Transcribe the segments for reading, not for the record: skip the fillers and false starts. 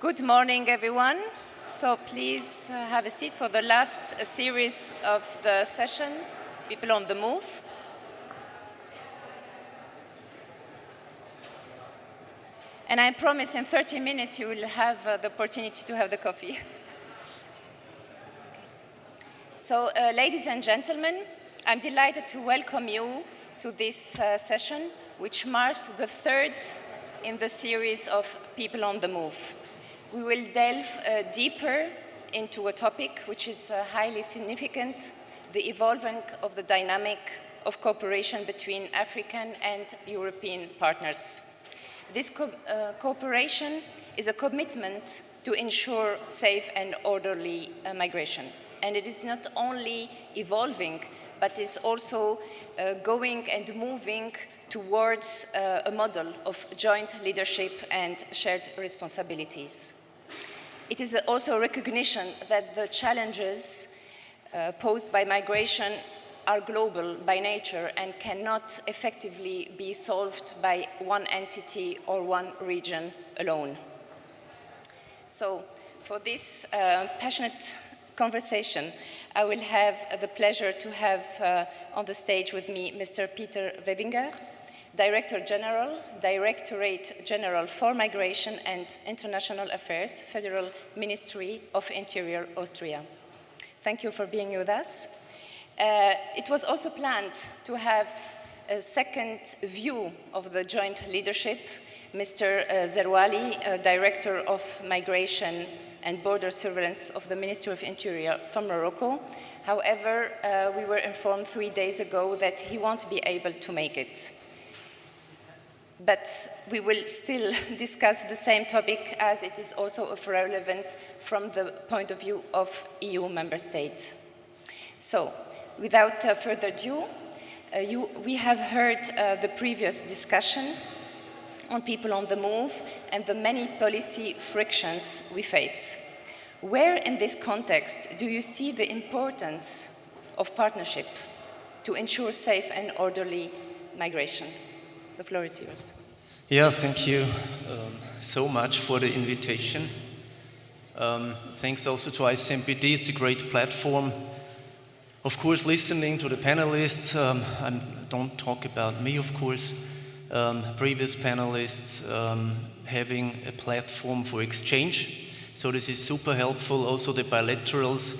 Good morning, everyone. So please have a seat for the last series of the session, People on the Move. And I promise in 30 minutes you will have the opportunity to have the coffee. So, ladies and gentlemen, I'm delighted to welcome you to this session, which marks the third in the series of People on the Move. We will delve deeper into a topic which is highly significant, the evolving of the dynamic of cooperation between African and European partners. This cooperation is a commitment to ensure safe and orderly migration. And it is not only evolving, but is also going and moving towards a model of joint leadership and shared responsibilities. It is also a recognition that the challenges posed by migration are global by nature and cannot effectively be solved by one entity or one region alone. So, for this passionate conversation, I will have the pleasure to have on the stage with me Mr. Peter Webinger, Director-General, Directorate-General for Migration and International Affairs, Federal Ministry of Interior, Austria. Thank you for being with us. It was also planned to have a second view of the joint leadership, Mr. Zerwali, Director of Migration and Border Surveillance of the Ministry of Interior from Morocco. However, we were informed 3 days ago that he won't be able to make it. But we will still discuss the same topic as it is also of relevance from the point of view of EU member states. So, without further ado, we have heard the previous discussion on people on the move and the many policy frictions we face. Where in this context do you see the importance of partnership to ensure safe and orderly migration? The floor is yours. Yeah, thank you so much for the invitation. Thanks also to ICMPD, it's a great platform. Of course, listening to the panelists, I don't talk about me, of course, previous panelists having a platform for exchange. So this is super helpful. Also the bilaterals,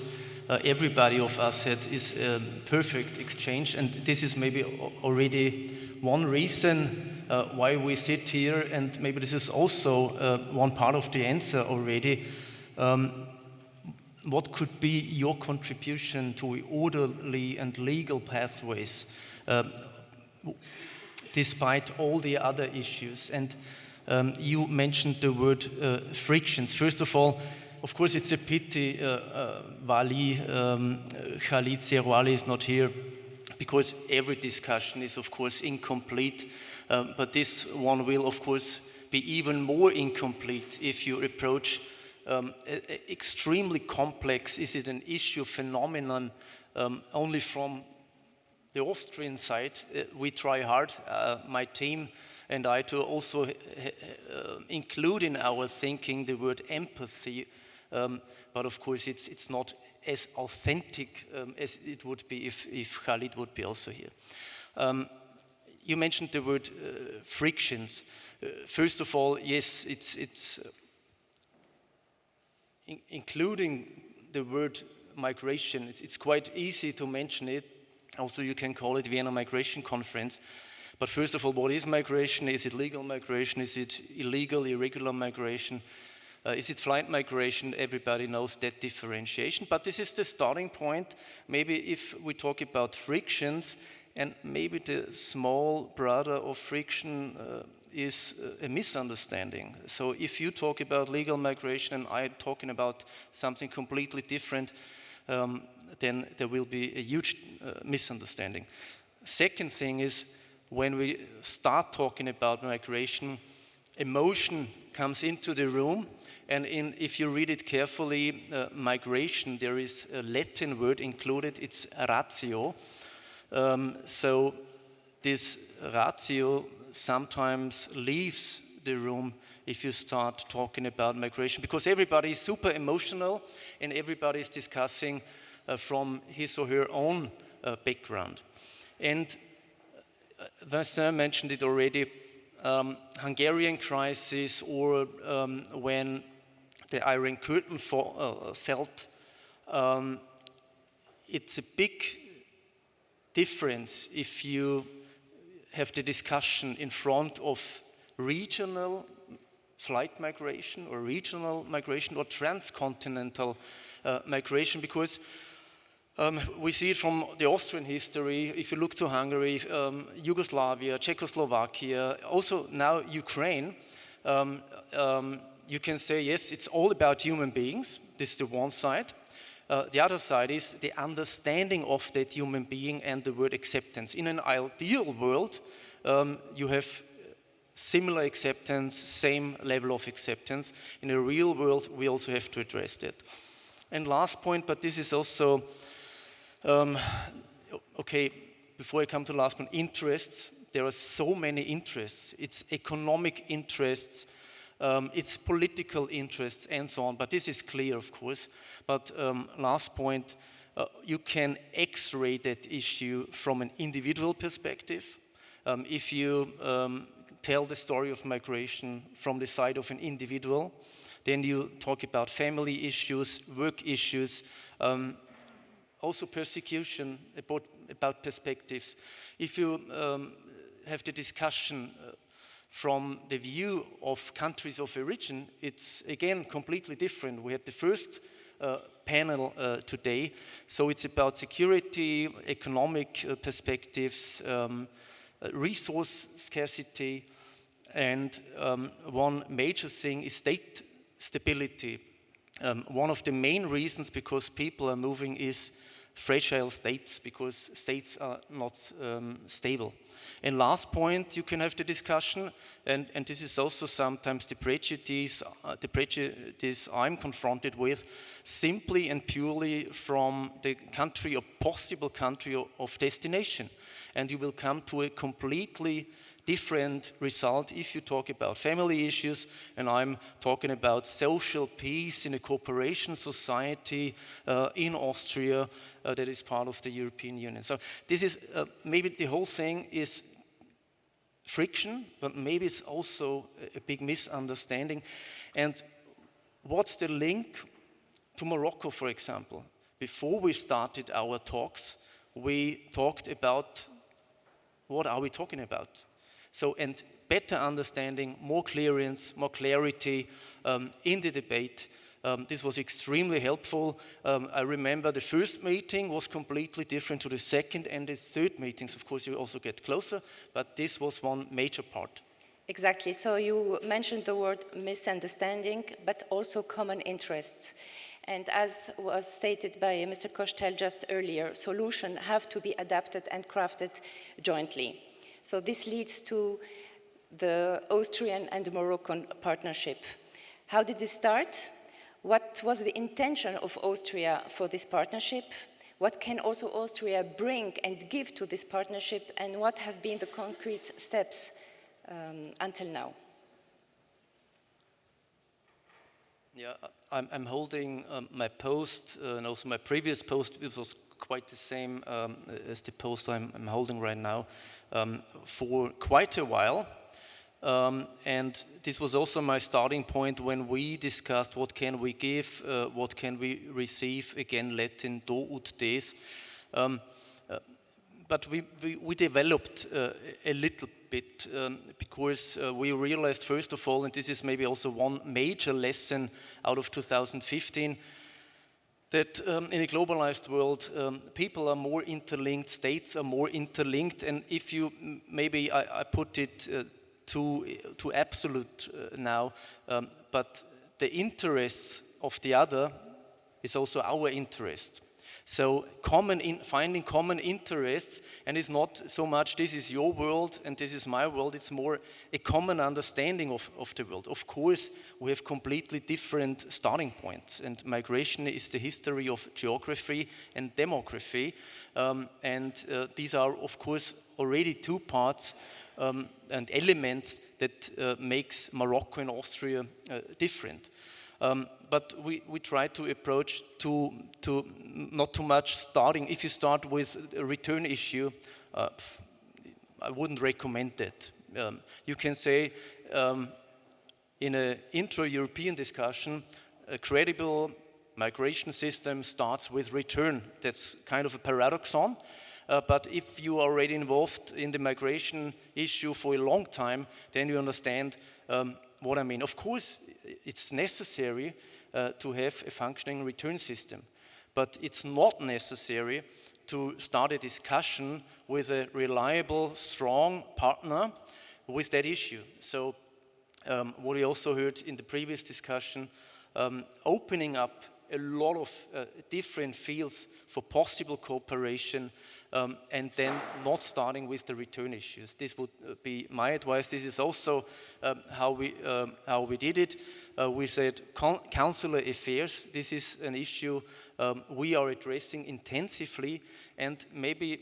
everybody of us is a perfect exchange. And this is maybe already one reason why we sit here. And maybe this is also one part of the answer already. What could be your contribution to orderly and legal pathways despite all the other issues? And you mentioned the word frictions. First of all, of course, it's a pity Khalid Zerwali is not here, because every discussion is, of course, incomplete. But this one will, of course, be even more incomplete if you approach extremely complex. Is it an issue, phenomenon, only from the Austrian side? We try hard, my team and I, to also include in our thinking the word empathy, but of course it's not as authentic as it would be if Khalid would be also here. You mentioned the word frictions. First of all, yes, it's including the word migration. It's quite easy to mention it. Also, you can call it Vienna Migration Conference. But first of all, what is migration? Is it legal migration? Is it illegal, irregular migration? Is it flight migration? Everybody knows that differentiation. But this is the starting point. Maybe if we talk about frictions, and maybe the small brother of friction is a misunderstanding. So if you talk about legal migration and I'm talking about something completely different, then there will be a huge misunderstanding. Second thing is, when we start talking about migration, emotion comes into the room, and if you read it carefully, migration, there is a Latin word included, it's ratio. So this ratio sometimes leaves the room if you start talking about migration, because everybody is super emotional and everybody is discussing from his or her own background. And Vincent mentioned it already, Hungarian crisis, or when the Iron Curtain fell, it's a big difference if you have the discussion in front of regional flight migration or regional migration or transcontinental migration, because we see it from the Austrian history. If you look to Hungary, Yugoslavia, Czechoslovakia, also now Ukraine, you can say, yes, it's all about human beings. This is the one side. The other side is the understanding of that human being and the word acceptance. In an ideal world, you have similar acceptance, same level of acceptance. In a real world, we also have to address that. And last point, but this is also, okay, before I come to the last point, interests. There are so many interests. It's economic interests, it's political interests and so on, but this is clear, of course. But last point, you can x-ray that issue from an individual perspective. If you tell the story of migration from the side of an individual, then you talk about family issues, work issues, also persecution, about perspectives. If you have the discussion from the view of countries of origin, it's again completely different. We had the first panel today, so it's about security, economic perspectives, resource scarcity, and one major thing is state stability. One of the main reasons because people are moving is fragile states, because states are not stable. And last point, you can have the discussion, and this is also sometimes the prejudice I'm confronted with, simply and purely from the country or possible country of destination. And you will come to a completely different result if you talk about family issues, and I'm talking about social peace in a cooperation society in Austria that is part of the European Union. So this is, maybe the whole thing is friction, but maybe it's also a big misunderstanding. And what's the link to Morocco, for example? Before we started our talks, we talked about what are we talking about? So, and better understanding, more clearance, more clarity in the debate. This was extremely helpful. I remember the first meeting was completely different to the second and the third meetings. Of course, you also get closer, but this was one major part. Exactly. So you mentioned the word misunderstanding, but also common interests. And as was stated by Mr. Kostel just earlier, solutions have to be adapted and crafted jointly. So this leads to the Austrian and Moroccan partnership. How did it start? What was the intention of Austria for this partnership? What can also Austria bring and give to this partnership? And what have been the concrete steps until now? Yeah, I'm holding my post, and also my previous post, it was quite the same as the post I'm holding right now, for quite a while. And this was also my starting point when we discussed what can we give, what can we receive, again Latin do ut des. But we developed a little bit because we realized, first of all, and this is maybe also one major lesson out of 2015, that in a globalized world, people are more interlinked, states are more interlinked, and if you, maybe I put it too absolute now, but the interests of the other is also our interest. So finding common interests, and it's not so much this is your world and this is my world, it's more a common understanding of the world. Of course, we have completely different starting points, and migration is the history of geography and demography, and these are, of course, already two parts and elements that makes Morocco and Austria different. But we try to approach to not too much starting. If you start with a return issue, I wouldn't recommend that. You can say in an intra-European discussion, a credible migration system starts with return. That's kind of a paradoxon. But if you are already involved in the migration issue for a long time, then you understand what I mean. Of course, it's necessary to have a functioning return system, but it's not necessary to start a discussion with a reliable, strong partner with that issue. So what we also heard in the previous discussion, opening up a lot of different fields for possible cooperation, and then not starting with the return issues. This would be my advice. This is also how we did it. We said consular affairs. This is an issue we are addressing intensively, and maybe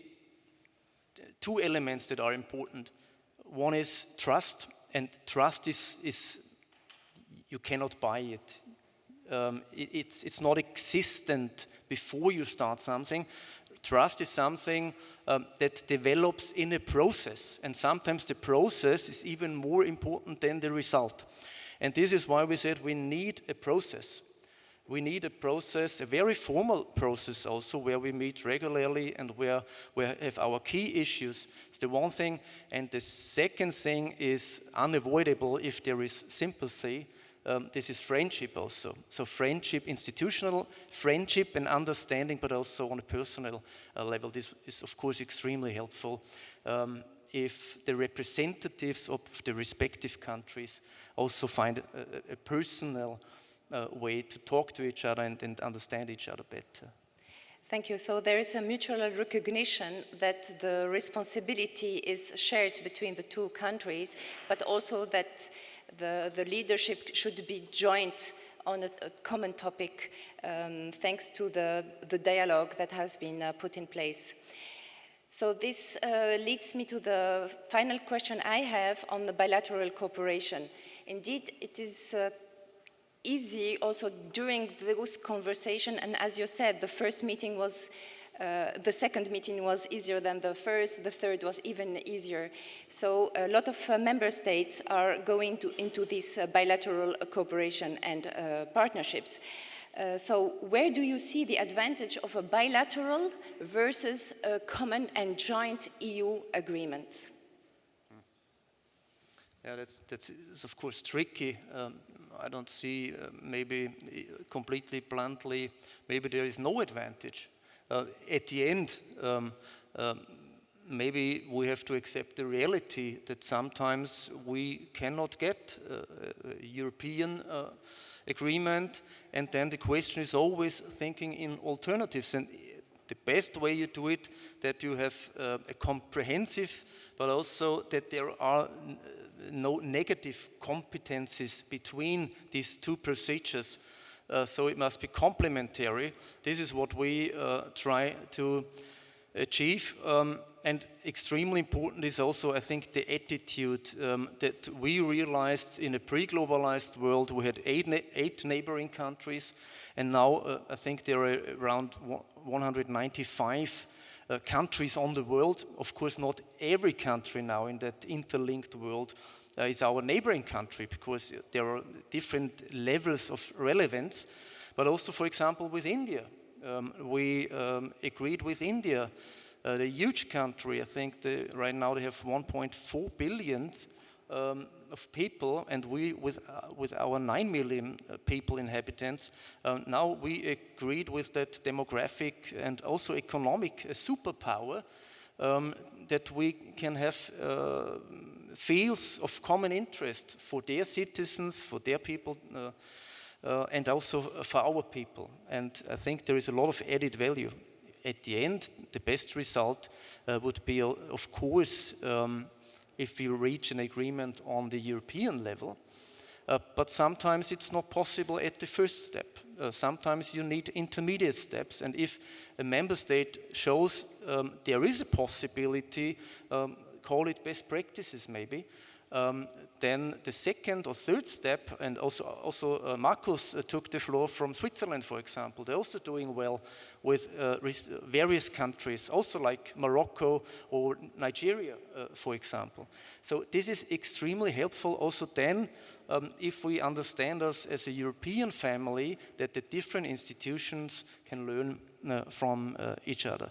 two elements that are important. One is trust, and trust is you cannot buy it. It's not existent before you start something. Trust is something that develops in a process, and sometimes the process is even more important than the result. And this is why we said we need a process. We need a process, a very formal process also, where we meet regularly and where we have our key issues. It's the one thing. And the second thing is unavoidable if there is sympathy. This is friendship also. So friendship, institutional friendship and understanding, but also on a personal level. This is, of course, extremely helpful if the representatives of the respective countries also find a personal way to talk to each other and understand each other better. Thank you. So there is a mutual recognition that the responsibility is shared between the two countries, but also that the leadership should be joint on a common topic, thanks to the dialogue that has been put in place. So this leads me to the final question I have on the bilateral cooperation. Indeed, it is easy also during this conversation, and as you said, the first meeting was the second meeting was easier than the first, the third was even easier. So a lot of member states are going into this bilateral cooperation and partnerships. So where do you see the advantage of a bilateral versus a common and joint EU agreement? Yeah, that's of course tricky. I don't see, maybe completely bluntly, maybe there is no advantage. At the end, maybe we have to accept the reality that sometimes we cannot get a European agreement, and then the question is always thinking in alternatives. And the best way you do it, that you have a comprehensive, but also that there are no negative competencies between these two procedures. So it must be complementary. This is what we try to achieve. And extremely important is also, I think, the attitude that we realized in a pre-globalized world. We had eight neighboring countries, and now I think there are around 195 countries on the world. Of course, not every country now in that interlinked world is our neighboring country, because there are different levels of relevance. But also, for example, with India. We agreed with India, the huge country. I think right now they have 1.4 billion of people, and we, with our 9 million people inhabitants, now we agreed with that demographic and also economic superpower, that we can have fields of common interest for their citizens, for their people, and also for our people. And I think there is a lot of added value. At the end, the best result would be, of course, if we reach an agreement on the European level. But sometimes it's not possible at the first step. Sometimes you need intermediate steps. And if a member state shows there is a possibility, call it best practices maybe, then the second or third step, and also Markus took the floor from Switzerland, for example. They're also doing well with various countries, also like Morocco or Nigeria, for example. So this is extremely helpful also then if we understand us as a European family, that the different institutions can learn from each other.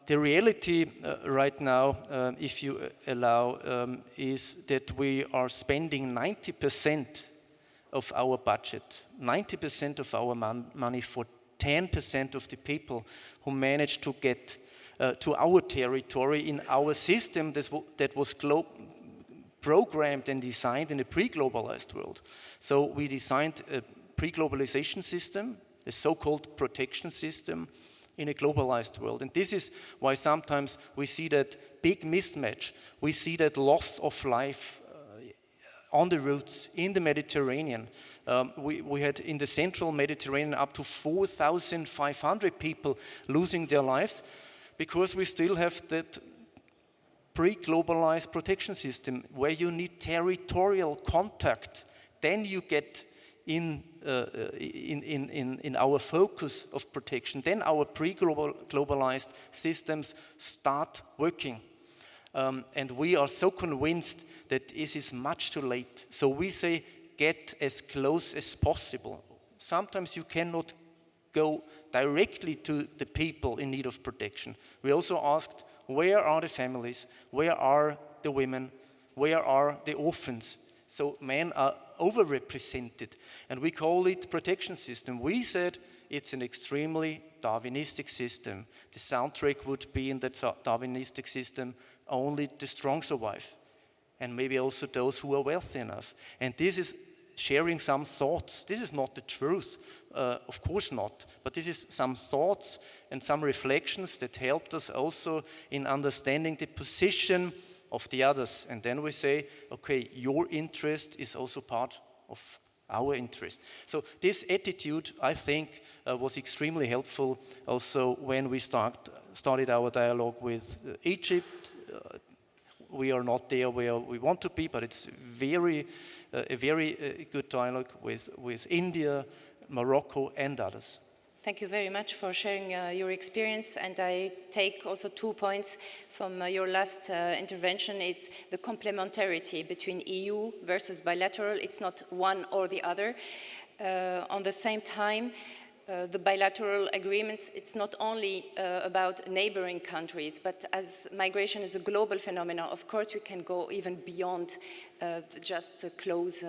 The reality right now, if you allow, is that we are spending 90% of our budget, 90% of our money for 10% of the people who manage to get to our territory in our system that was programmed and designed in a pre-globalized world. So we designed a pre-globalization system, a so-called protection system, in a globalized world. And this is why sometimes we see that big mismatch. We see that loss of life on the routes in the Mediterranean. We had in the central Mediterranean up to 4,500 people losing their lives because we still have that pre-globalized protection system where you need territorial contact. Then you get in our focus of protection, then our pre-globalized systems start working. And we are so convinced that this is much too late. So we say, get as close as possible. Sometimes you cannot go directly to the people in need of protection. We also asked, where are the families? Where are the women? Where are the orphans? So men are overrepresented, and we call it protection system. We said it's an extremely Darwinistic system. The soundtrack would be in that Darwinistic system, only the strong survive, and maybe also those who are wealthy enough. And this is sharing some thoughts. This is not the truth, of course not, but this is some thoughts and some reflections that helped us also in understanding the position of the others. And then we say, okay, your interest is also part of our interest. So this attitude, I think, was extremely helpful also when we started our dialogue with Egypt. We are not there where we want to be, but it's a very good dialogue with India, Morocco, and others. Thank you very much for sharing your experience, and I take also 2 points from your last intervention. It's the complementarity between EU versus bilateral. It's not one or the other. On the same time, the bilateral agreements, it's not only about neighboring countries, but as migration is a global phenomenon, of course we can go even beyond just close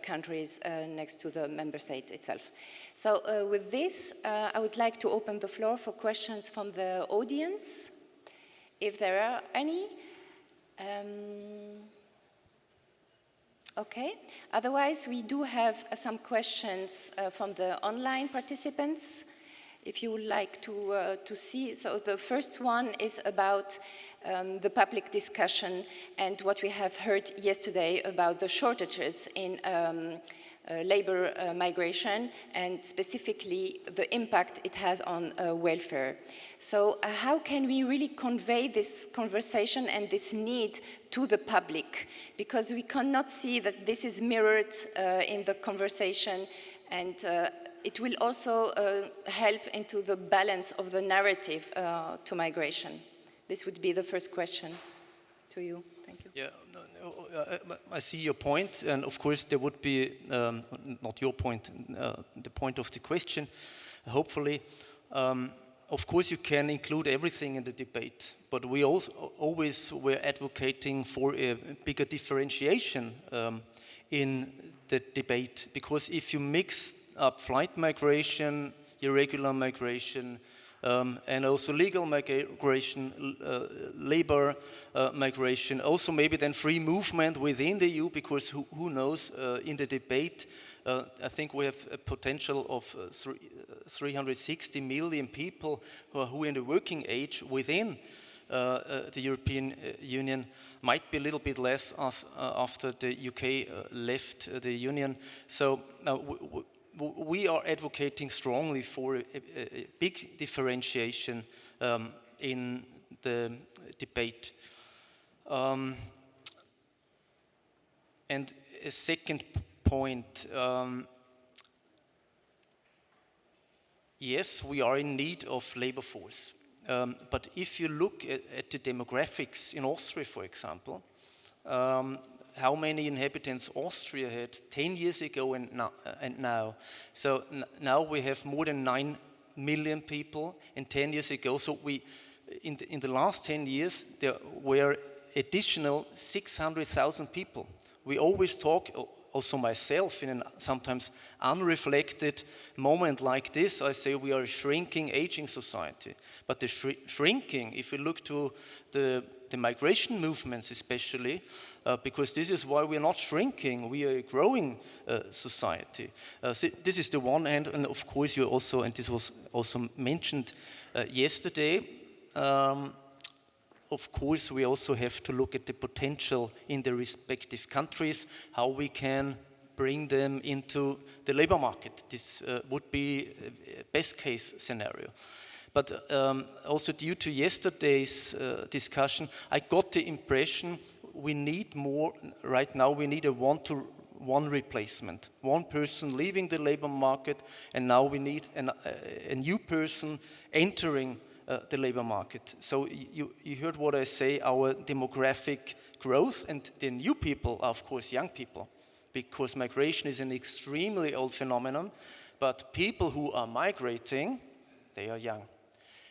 countries next to the member state itself. So with this, I would like to open the floor for questions from the audience, if there are any. Okay, otherwise we do have some questions from the online participants, if you would like to see. So the first one is about the public discussion and what we have heard yesterday about the shortages in labor migration, and specifically the impact it has on welfare. So how can we really convey this conversation and this need to the public? Because we cannot see that this is mirrored in the conversation, and it will also help into the balance of the narrative to migration. This would be the first question to you. Thank you. Yeah, I see your point, and of course there would be, not your point, the point of the question, hopefully. Of course you can include everything in the debate, but we also always were advocating for a bigger differentiation in the debate, because if you mix up flight migration, irregular migration, and also legal migration, labor migration, also maybe then free movement within the EU, because who knows, in the debate, I think we have a potential of 360 million people who are in the working age within the European Union. Might be a little bit less after the UK left the Union. So we are advocating strongly for a big differentiation in the debate. And a second point, yes, we are in need of labor force. But if you look at the demographics in Austria, for example, how many inhabitants Austria had 10 years ago and now. So now we have more than 9 million people, and 10 years ago, so in the last 10 years, there were additional 600,000 people. We always talk, also myself, in a sometimes unreflected moment like this, I say we are a shrinking, aging society. But the shrinking, if we look to the migration movements especially, because this is why we're not shrinking, we are a growing society. This is the one hand, and of course you also, and this was also mentioned yesterday, of course, we also have to look at the potential in the respective countries, how we can bring them into the labor market. This would be a best case scenario. But also due to yesterday's discussion, I got the impression we need more, right now we need a one-to-one replacement. One person leaving the labor market, and now we need a new person entering the labor market. So you heard what I say, our demographic growth, and the new people are of course young people, because migration is an extremely old phenomenon, but people who are migrating, they are young.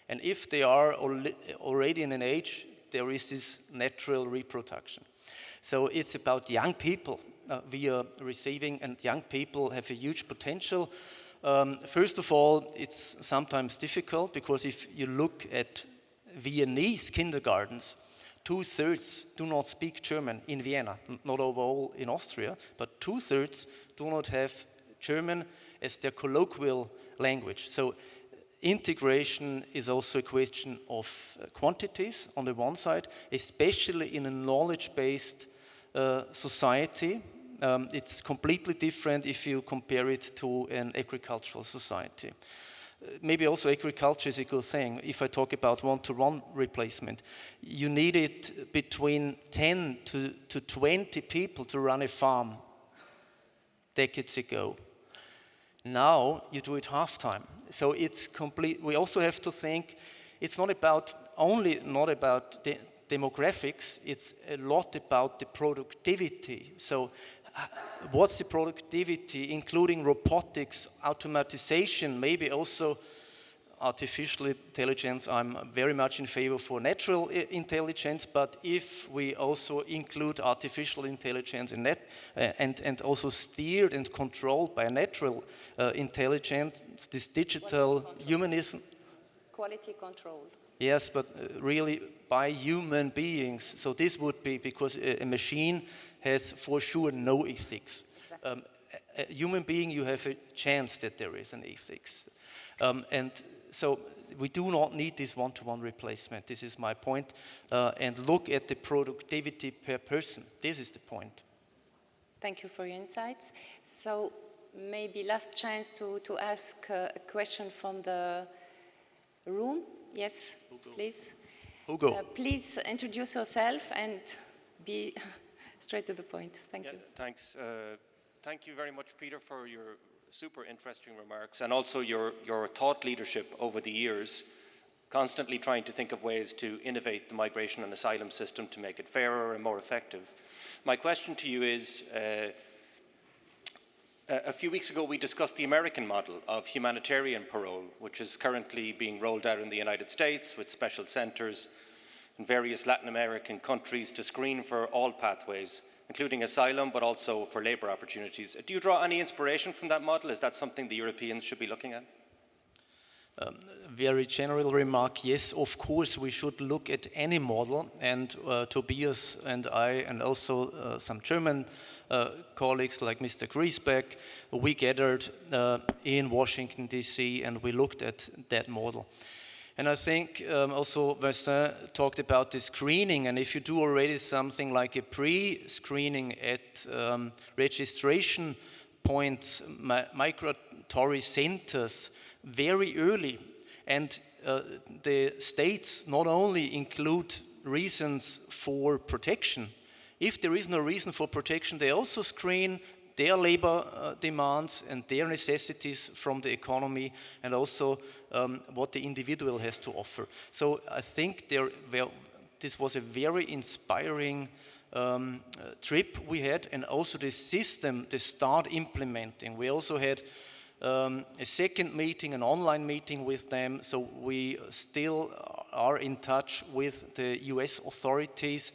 And if they are already in an age, there is this natural reproduction. So it's about young people we are receiving, and young people have a huge potential. First of all, it's sometimes difficult, because if you look at Viennese kindergartens, 2/3 do not speak German in Vienna, not overall in Austria, but 2/3 do not have German as their colloquial language. So integration is also a question of quantities on the one side, especially in a knowledge-based society. It's completely different if you compare it to an agricultural society. Maybe also agriculture is a good thing. If I talk about one-to-one replacement, you needed between 10 to 20 people to run a farm decades ago. Now you do it half-time. So it's complete. We also have to think, it's not about the demographics, it's a lot about the productivity. So what's the productivity, including robotics, automatization, maybe also artificial intelligence? I'm very much in favor for natural intelligence, but if we also include artificial intelligence in that, and also steered and controlled by natural intelligence, this digital humanism. Quality control. Yes, but really by human beings. So this would be, because a machine has for sure no ethics. Exactly. A human being, you have a chance that there is an ethics. And so we do not need this one-to-one replacement. This is my point. And look at the productivity per person. This is the point. Thank you for your insights. So maybe last chance to ask a question from the room. Yes, Hugo. Please. Hugo. Please introduce yourself and be straight to the point. Thank you. Thanks. Thank you very much, Peter, for your super interesting remarks, and also your thought leadership over the years, constantly trying to think of ways to innovate the migration and asylum system to make it fairer and more effective. My question to you is, a few weeks ago we discussed the American model of humanitarian parole, which is currently being rolled out in the United States with special centers in various Latin American countries to screen for all pathways, including asylum, but also for labour opportunities. Do you draw any inspiration from that model? Is that something the Europeans should be looking at? very general remark, yes, of course, we should look at any model, and Tobias and I, and also some German colleagues like Mr. Griesbeck, we gathered in Washington, D.C., and we looked at that model. And I think also Vincent talked about the screening, and if you do already something like a pre-screening at registration points, migratory centers, very early, and the states not only include reasons for protection. If there is no reason for protection, they also screen their labor demands and their necessities from the economy, and also what the individual has to offer. So I think this was a very inspiring trip we had, and also the system, the start implementing. We also had a second meeting, an online meeting with them, so we still are in touch with the US authorities,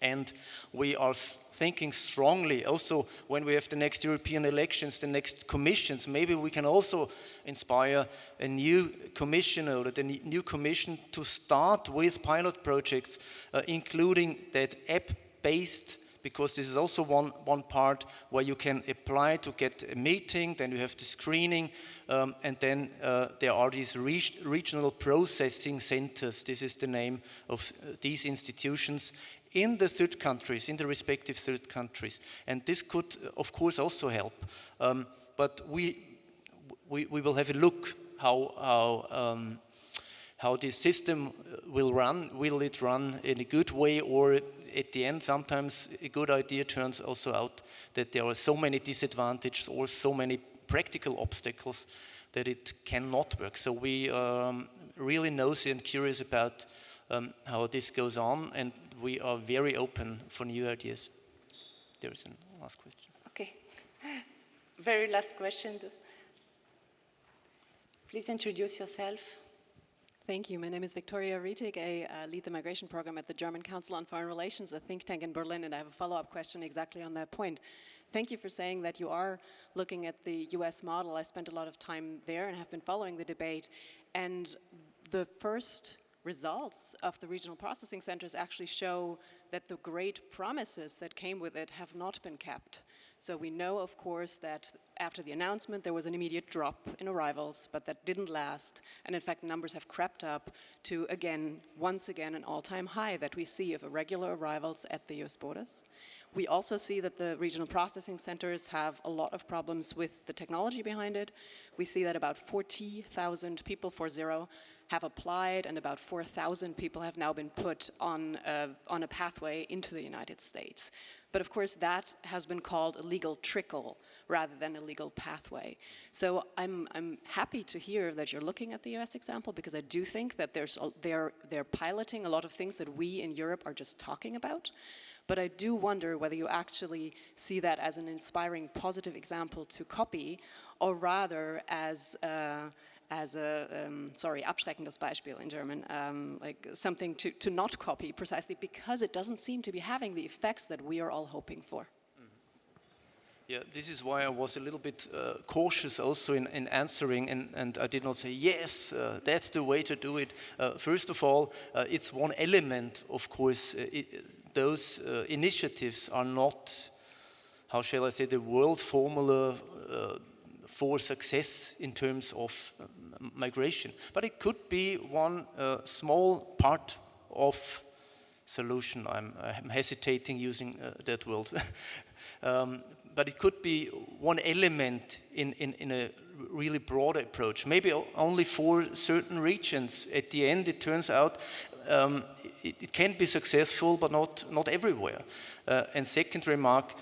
and we are thinking strongly also when we have the next European elections, the next commissions, maybe we can also inspire a new commissioner or the new commission to start with pilot projects, including that app-based, because this is also one part where you can apply to get a meeting, then you have the screening, and then there are these regional processing centers. This is the name of these institutions in the third countries, in the respective third countries. And this could, of course, also help. But we will have a look how this system will run. Will it run in a good way, or at the end, sometimes a good idea turns also out that there are so many disadvantages or so many practical obstacles that it cannot work. So we really nosy and curious about how this goes on, and we are very open for new ideas. There is a last question. Okay. Very last question. Please introduce yourself. Thank you. My name is Victoria Rietig. I lead the migration program at the German Council on Foreign Relations, a think tank in Berlin, and I have a follow-up question exactly on that point. Thank you for saying that you are looking at the US model. I spent a lot of time there and have been following the debate, and the first results of the regional processing centers actually show that the great promises that came with it have not been kept. So we know, of course, that after the announcement there was an immediate drop in arrivals, but that didn't last, and in fact numbers have crept up to once again an all-time high that we see of irregular arrivals at the US borders. We also see that the regional processing centers have a lot of problems with the technology behind it. We see that about 40,000 people, 40, have applied, and about 4,000 people have now been put on a pathway into the United States. But of course that has been called a legal trickle rather than a legal pathway. So I'm happy to hear that you're looking at the US example, because I do think that they're piloting a lot of things that we in Europe are just talking about. But I do wonder whether you actually see that as an inspiring, positive example to copy, or rather as abschreckendes Beispiel in German, like something to not copy, precisely because it doesn't seem to be having the effects that we are all hoping for. Yeah, this is why I was a little bit cautious also in answering, and I did not say, yes, that's the way to do it. First of all, it's one element, of course. Those initiatives are not, how shall I say, the world formula for success in terms of migration. But it could be one small part of solution. I'm hesitating using that word. But it could be one element in a really broad approach, maybe only for certain regions. At the end, it turns out it can be successful, but not everywhere. And second remark,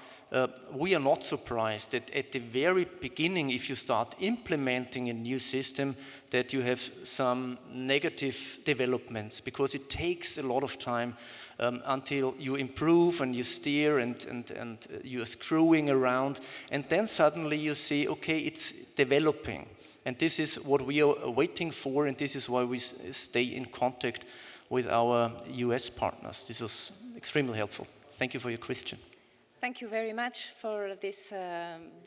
we are not surprised that at the very beginning, if you start implementing a new system, that you have some negative developments, because it takes a lot of time until you improve and you steer and you are screwing around, and then suddenly you see, okay, it's developing. And this is what we are waiting for, and this is why we stay in contact with our US partners. This was extremely helpful. Thank you for your question. Thank you very much for this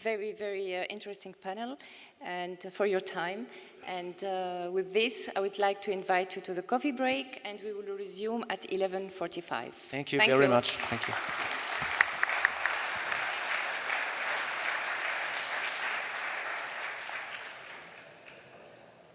very, very interesting panel and for your time. And with this, I would like to invite you to the coffee break, and we will resume at 11:45. Thank you very much. Thank you.